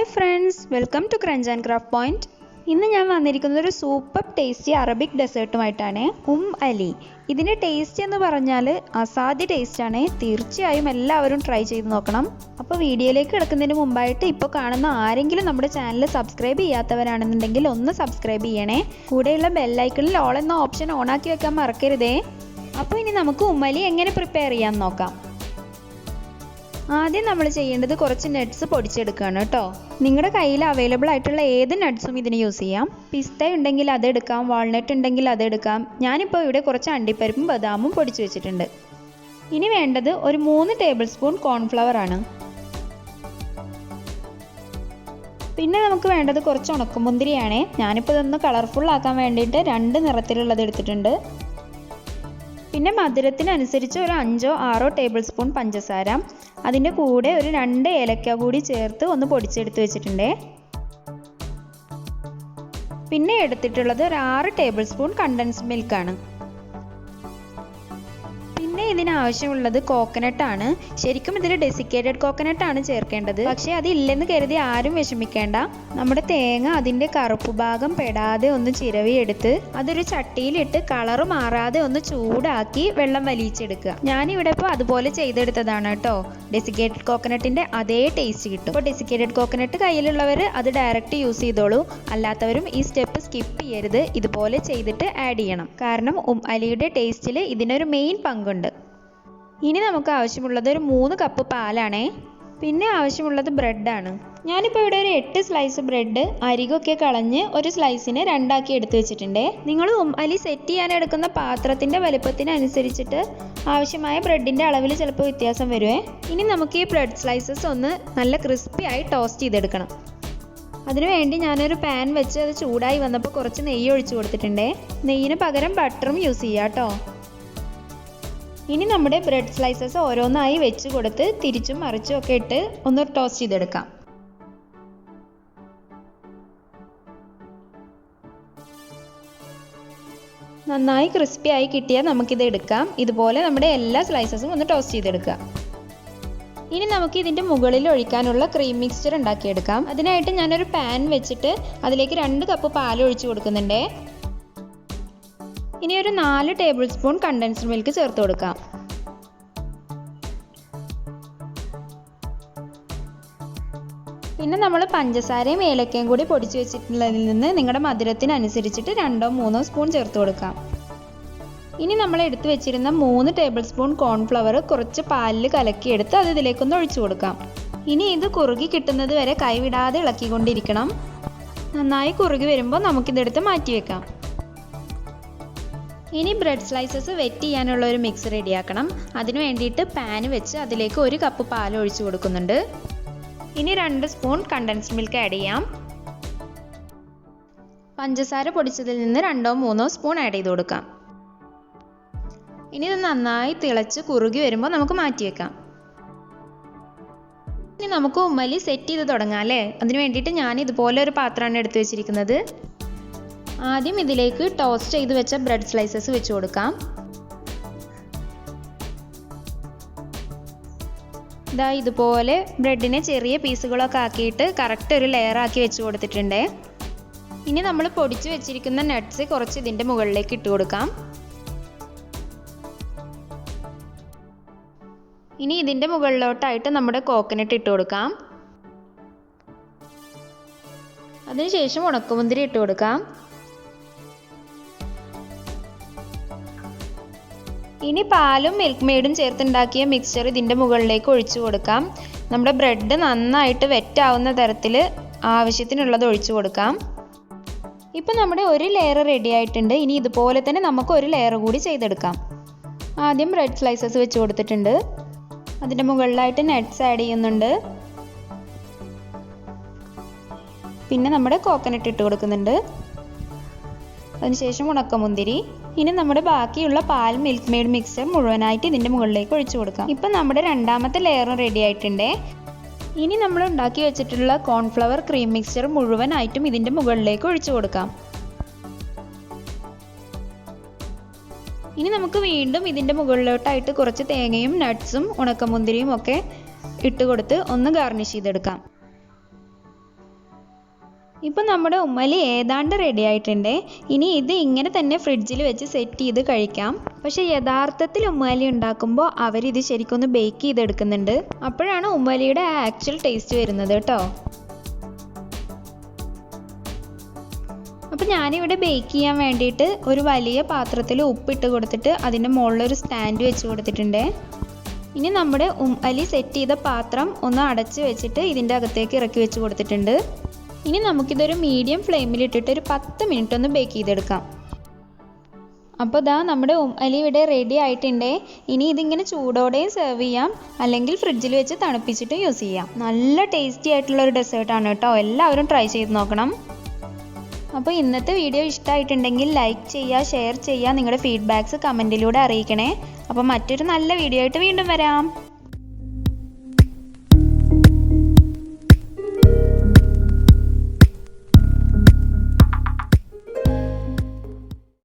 Hi friends, welcome to crunch and craft point. ഇന്ന് ഞാൻ വന്നിരിക്കുന്നത് ഒരു സൂപ്പർ ടേസ്റ്റി അറബിക് ഡെസേർട്ടുമായിട്ടാണ്. അലി. ഇതിൻ്റെ ടേസ്റ്റ് എന്ന് പറഞ്ഞാൽ അസാധ്യ ടേസ്റ്റാണ്. തീർച്ചയായും എല്ലാവരും ട്രൈ ചെയ്ത് നോക്കണം. അപ്പോൾ വീഡിയോയിലേക്ക് കിടക്കുന്നതിന് മുമ്പായിട്ട് ഇപ്പോൾ കാണുന്ന ആരെങ്കിലും നമ്മുടെ ചാനൽ സബ്സ്ക്രൈബ് ചെയ്യാത്തവരാണെന്നുണ്ടെങ്കിൽ ഒന്ന് സബ്സ്ക്രൈബ് ചെയ്യണേ. കൂടെയുള്ള ബെല്ലൈക്കണിൽ ഓൾ എന്ന ഓപ്ഷൻ ഓണാക്കി വെക്കാൻ മറക്കരുതേ. അപ്പോൾ ഇനി നമുക്ക് ഉമ്മലി എങ്ങനെ പ്രിപ്പയർ ചെയ്യാൻ നോക്കാം. ആദ്യം നമ്മൾ ചെയ്യേണ്ടത് കുറച്ച് നട്ട്സ് പൊടിച്ചെടുക്കുകയാണ് കേട്ടോ. നിങ്ങളുടെ കയ്യിൽ അവൈലബിൾ ആയിട്ടുള്ള ഏത് നട്ട്സും ഇതിന് യൂസ് ചെയ്യാം. പിസ്ത ഉണ്ടെങ്കിൽ അതെടുക്കാം, വാൾനട്ട് ഉണ്ടെങ്കിൽ അതെടുക്കാം. ഞാനിപ്പോൾ ഇവിടെ കുറച്ച് അണ്ടിപ്പരിപ്പും ബദാമും പൊടിച്ചു വെച്ചിട്ടുണ്ട്. ഇനി വേണ്ടത് ഒരു 3 ടേബിൾ സ്പൂൺ കോൺഫ്ലവർ ആണ്. പിന്നെ നമുക്ക് വേണ്ടത് കുറച്ച് ഉണക്കമുന്തിരിയാണ്. ഞാനിപ്പോൾ ഇതൊന്ന് കളർഫുൾ ആക്കാൻ വേണ്ടിയിട്ട് 2 നിറത്തിലുള്ളത് എടുത്തിട്ടുണ്ട്. പിന്നെ മധുരത്തിനനുസരിച്ച് ഒരു 5-6 ടേബിൾ സ്പൂൺ പഞ്ചസാര, അതിൻ്റെ കൂടെ ഒരു 2 ഏലക്ക കൂടി ചേർത്ത് ഒന്ന് പൊടിച്ചെടുത്ത് വെച്ചിട്ടുണ്ട്. പിന്നെ എടുത്തിട്ടുള്ളത് ഒരു 6 ടേബിൾ സ്പൂൺ കണ്ടൻസ്ഡ് മിൽക്കാണ്. പിന്നെ ഇതിനാവശ്യമുള്ളത് കോക്കനട്ടാണ്. ശരിക്കും ഇതിൽ ഡെസിക്കേറ്റഡ് കോക്കനട്ടാണ് ചേർക്കേണ്ടത്. പക്ഷേ അതില്ലെന്ന് കരുതി ആരും വിഷമിക്കേണ്ട. നമ്മുടെ തേങ്ങ അതിൻ്റെ കറുപ്പ് ഭാഗം പെടാതെ ഒന്ന് ചിരവിയെടുത്ത് അതൊരു ചട്ടിയിലിട്ട് കളറ് മാറാതെ ഒന്ന് ചൂടാക്കി വെള്ളം വലിച്ചെടുക്കുക. ഞാനിവിടെ ഇപ്പോൾ അതുപോലെ ചെയ്തെടുത്തതാണ് കേട്ടോ. ഡെസിക്കേറ്റഡ് കോക്കനട്ടിൻ്റെ അതേ ടേസ്റ്റ് കിട്ടും. ഇപ്പോൾ ഡെസിക്കേറ്റഡ് കോക്കനട്ട് കയ്യിലുള്ളവർ അത് ഡയറക്റ്റ് യൂസ് ചെയ്തോളൂ. അല്ലാത്തവരും ഈ സ്റ്റെപ്പ് സ്കിപ്പ് ചെയ്യരുത്. ഇതുപോലെ ചെയ്തിട്ട് ആഡ് ചെയ്യണം. കാരണം അലിയുടെ ടേസ്റ്റിൽ ഇതിനൊരു മെയിൻ പങ്കുണ്ട്. ഇനി നമുക്ക് ആവശ്യമുള്ളത് ഒരു 3 കപ്പ് പാലാണേ. പിന്നെ ആവശ്യമുള്ളത് ബ്രെഡാണ്. ഞാനിപ്പോൾ ഇവിടെ ഒരു 8 സ്ലൈസ് ബ്രെഡ് അരികൊക്കെ കളഞ്ഞ് ഒരു സ്ലൈസിനെ 2 എടുത്ത് വെച്ചിട്ടുണ്ട്. നിങ്ങൾ അലി സെറ്റ് ചെയ്യാൻ എടുക്കുന്ന പാത്രത്തിൻ്റെ വലുപ്പത്തിനനുസരിച്ചിട്ട് ആവശ്യമായ ബ്രെഡിൻ്റെ അളവിൽ ചിലപ്പോൾ വ്യത്യാസം വരുമേ. ഇനി നമുക്ക് ഈ ബ്രെഡ് സ്ലൈസസ് ഒന്ന് നല്ല ക്രിസ്പി ആയി ടോസ്റ്റ് ചെയ്തെടുക്കണം. അതിനുവേണ്ടി ഞാനൊരു പാൻ വെച്ച് അത് ചൂടായി വന്നപ്പോൾ കുറച്ച് നെയ്യ് ഒഴിച്ചു കൊടുത്തിട്ടുണ്ട്. നെയ്യിന് പകരം ബട്ടറും യൂസ് ചെയ്യാം കേട്ടോ. ഇനി നമ്മുടെ ബ്രെഡ് സ്ലൈസസ് ഓരോന്നായി വെച്ച് കൊടുത്ത് തിരിച്ചും മറിച്ചും ഒക്കെ ഇട്ട് ഒന്ന് ടോസ്റ്റ് ചെയ്തെടുക്കാം. നന്നായി ക്രിസ്പി ആയി കിട്ടിയാൽ നമുക്കിത് എടുക്കാം. ഇതുപോലെ നമ്മുടെ എല്ലാ സ്ലൈസസും ഒന്ന് ടോസ്റ്റ് ചെയ്തെടുക്കുക. ഇനി നമുക്ക് ഇതിൻ്റെ മുകളിൽ ഒഴിക്കാനുള്ള ക്രീം മിക്സ്ചർ ഉണ്ടാക്കിയെടുക്കാം. അതിനായിട്ട് ഞാനൊരു പാൻ വെച്ചിട്ട് അതിലേക്ക് 2 കപ്പ് പാൽ ഒഴിച്ചു കൊടുക്കുന്നുണ്ട്. ഇനി ഒരു 4 ടേബിൾ സ്പൂൺ കണ്ടൻസ്ഡ് മിൽക്ക് ചേർത്ത് കൊടുക്കാം. പിന്നെ നമ്മൾ പഞ്ചസാരയും ഏലക്കയും കൂടി പൊടിച്ചു വെച്ചിട്ടുള്ളതിൽ നിന്ന് നിങ്ങളുടെ മധുരത്തിനനുസരിച്ചിട്ട് 2-3 സ്പൂൺ ചേർത്ത് കൊടുക്കാം. ഇനി നമ്മൾ എടുത്തു വെച്ചിരുന്ന 3 ടേബിൾ സ്പൂൺ കോൺഫ്ലവർ കുറച്ച് പാലിൽ കലക്കിയെടുത്ത് അത് ഇതിലേക്കൊന്ന് ഒഴിച്ചു കൊടുക്കാം. ഇനി ഇത് കുറുകി കിട്ടുന്നത് വരെ കൈവിടാതെ ഇളക്കിക്കൊണ്ടിരിക്കണം. നന്നായി കുറുകി വരുമ്പോൾ നമുക്കിതെടുത്ത് മാറ്റി വെക്കാം. ഇനി ബ്രെഡ് സ്ലൈസസ് വെറ്റ് ചെയ്യാനുള്ള ഒരു മിക്സ് റെഡിയാക്കണം. അതിന് വേണ്ടിയിട്ട് പാൻ വെച്ച് അതിലേക്ക് 1 കപ്പ് പാൽ ഒഴിച്ചു കൊടുക്കുന്നുണ്ട്. ഇനി 2 സ്പൂൺ കണ്ടൻസ്ഡ് മിൽക്ക് ആഡ് ചെയ്യാം. പഞ്ചസാര പൊടിച്ചതിൽ നിന്ന് 2-3 സ്പൂൺ ആഡ് ചെയ്ത് കൊടുക്കാം. ഇനി ഇത് നന്നായി തിളച്ച് കുറുകി വരുമ്പോൾ നമുക്ക് മാറ്റി വെക്കാം. ഇനി നമുക്ക് ഉമ്മലി സെറ്റ് ചെയ്ത് തുടങ്ങാം അല്ലേ. അതിന് വേണ്ടിയിട്ട് ഞാൻ ഇതുപോലെ ഒരു പാത്രമാണ് എടുത്തു വെച്ചിരിക്കുന്നത്. ആദ്യം ഇതിലേക്ക് ടോസ്റ്റ് ചെയ്ത് വെച്ച ബ്രെഡ് സ്ലൈസസ് വെച്ച് കൊടുക്കാം. ഇതാ ഇതുപോലെ ബ്രെഡിനെ ചെറിയ പീസുകളൊക്കെ ആക്കിയിട്ട് കറക്റ്റ് ഒരു ലെയർ ആക്കി വെച്ച് കൊടുത്തിട്ടുണ്ട്. ഇനി നമ്മൾ പൊടിച്ച് വെച്ചിരിക്കുന്ന നട്ട്സ് കുറച്ച് ഇതിൻ്റെ മുകളിലേക്ക് ഇട്ട് കൊടുക്കാം. ഇനി ഇതിൻ്റെ മുകളിലോട്ടായിട്ട് നമ്മുടെ കോക്കനട്ട് ഇട്ട് കൊടുക്കാം. അതിനുശേഷം ഉണക്കമുന്തിരി ഇട്ട് കൊടുക്കാം. ഇനി പാലും മിൽക്ക് മെയ്ഡും ചേർത്തുണ്ടാക്കിയ മിക്സ്ചർ ഇതിൻ്റെ മുകളിലേക്ക് ഒഴിച്ചു കൊടുക്കാം. നമ്മുടെ ബ്രെഡ് നന്നായിട്ട് വെറ്റാവുന്ന തരത്തിൽ ആവശ്യത്തിനുള്ളത് ഒഴിച്ചു കൊടുക്കാം. ഇപ്പം നമ്മുടെ ഒരു ലെയർ റെഡി ആയിട്ടുണ്ട്. ഇനി ഇതുപോലെ തന്നെ നമുക്ക് ഒരു ലെയർ കൂടി ചെയ്തെടുക്കാം. ആദ്യം ബ്രെഡ് സ്ലൈസസ് വെച്ച് കൊടുത്തിട്ടുണ്ട്. അതിൻ്റെ മുകളിലായിട്ട് നട്ട്സ് ആഡ് ചെയ്യുന്നുണ്ട്. പിന്നെ നമ്മുടെ കോക്കനട്ട് ഇട്ട് കൊടുക്കുന്നുണ്ട്. അതിനുശേഷം ഉണക്കമുന്തിരി. ഇനി നമ്മുടെ ബാക്കിയുള്ള പാൽ മിൽക്ക് മെയ്ഡ് മിക്സ്ചർ മുഴുവനായിട്ട് ഇതിൻ്റെ മുകളിലേക്ക് ഒഴിച്ചു കൊടുക്കാം. ഇപ്പം നമ്മുടെ രണ്ടാമത്തെ ലെയറും റെഡി ആയിട്ടുണ്ട്. ഇനി നമ്മൾ ഉണ്ടാക്കി വെച്ചിട്ടുള്ള കോൺഫ്ലവർ ക്രീം മിക്സ്ചർ മുഴുവനായിട്ടും ഇതിൻ്റെ മുകളിലേക്ക് ഒഴിച്ചു കൊടുക്കാം. ഇനി നമുക്ക് വീണ്ടും ഇതിൻ്റെ മുകളിലോട്ടായിട്ട് കുറച്ച് തേങ്ങയും നട്ട്സും ഉണക്കമുന്തിരിയും ഒക്കെ ഇട്ട് കൊടുത്ത് ഒന്ന് ഗാർണിഷ് ചെയ്തെടുക്കാം. ഇപ്പം നമ്മുടെ ഉമ്മലി ഏതാണ്ട് റെഡി ആയിട്ടുണ്ട്. ഇനി ഇത് ഇങ്ങനെ തന്നെ ഫ്രിഡ്ജിൽ വെച്ച് സെറ്റ് ചെയ്ത് കഴിക്കാം. പക്ഷേ യഥാർത്ഥത്തിൽ ഉമ്മലി ഉണ്ടാക്കുമ്പോൾ അവരിത് ശരിക്കൊന്ന് ബേക്ക് ചെയ്തെടുക്കുന്നുണ്ട്. അപ്പോഴാണ് ഉമ്മലിയുടെ ആക്ച്വൽ ടേസ്റ്റ് വരുന്നത് കേട്ടോ. അപ്പോൾ ഞാനിവിടെ ബേക്ക് ചെയ്യാൻ വേണ്ടിയിട്ട് ഒരു വലിയ പാത്രത്തിൽ ഉപ്പിട്ട് കൊടുത്തിട്ട് അതിൻ്റെ മുകളിലൊരു സ്റ്റാൻഡ് വെച്ച് കൊടുത്തിട്ടുണ്ട്. ഇനി നമ്മുടെ ഉമ്മലി സെറ്റ് ചെയ്ത പാത്രം ഒന്ന് അടച്ച് വെച്ചിട്ട് ഇതിൻ്റെ അകത്തേക്ക് ഇറക്കി വെച്ച് കൊടുത്തിട്ടുണ്ട്. ഇനി നമുക്കിതൊരു മീഡിയം ഫ്ലെയിമിൽ ഇട്ടിട്ട് ഒരു 10 മിനിറ്റ് ഒന്ന് ബേക്ക് ചെയ്തെടുക്കാം. അപ്പോൾ ദാ നമ്മുടെ ഉമ്മലി ഇവിടെ റെഡി ആയിട്ടുണ്ട്. ഇനി ഇതിങ്ങനെ ചൂടോടെയും സെർവ് ചെയ്യാം, അല്ലെങ്കിൽ ഫ്രിഡ്ജിൽ വെച്ച് തണുപ്പിച്ചിട്ട് യൂസ് ചെയ്യാം. നല്ല ടേസ്റ്റി ആയിട്ടുള്ള ഒരു ഡെസേർട്ടാണ് കേട്ടോ. എല്ലാവരും ട്രൈ ചെയ്ത് നോക്കണം. അപ്പോൾ ഇന്നത്തെ വീഡിയോ ഇഷ്ടമായിട്ടുണ്ടെങ്കിൽ ലൈക്ക് ചെയ്യുക, ഷെയർ ചെയ്യുക, നിങ്ങളുടെ ഫീഡ്ബാക്ക്സ് കമൻറ്റിലൂടെ അറിയിക്കണേ. അപ്പോൾ മറ്റൊരു നല്ല വീഡിയോ ആയിട്ട് വീണ്ടും വരാം.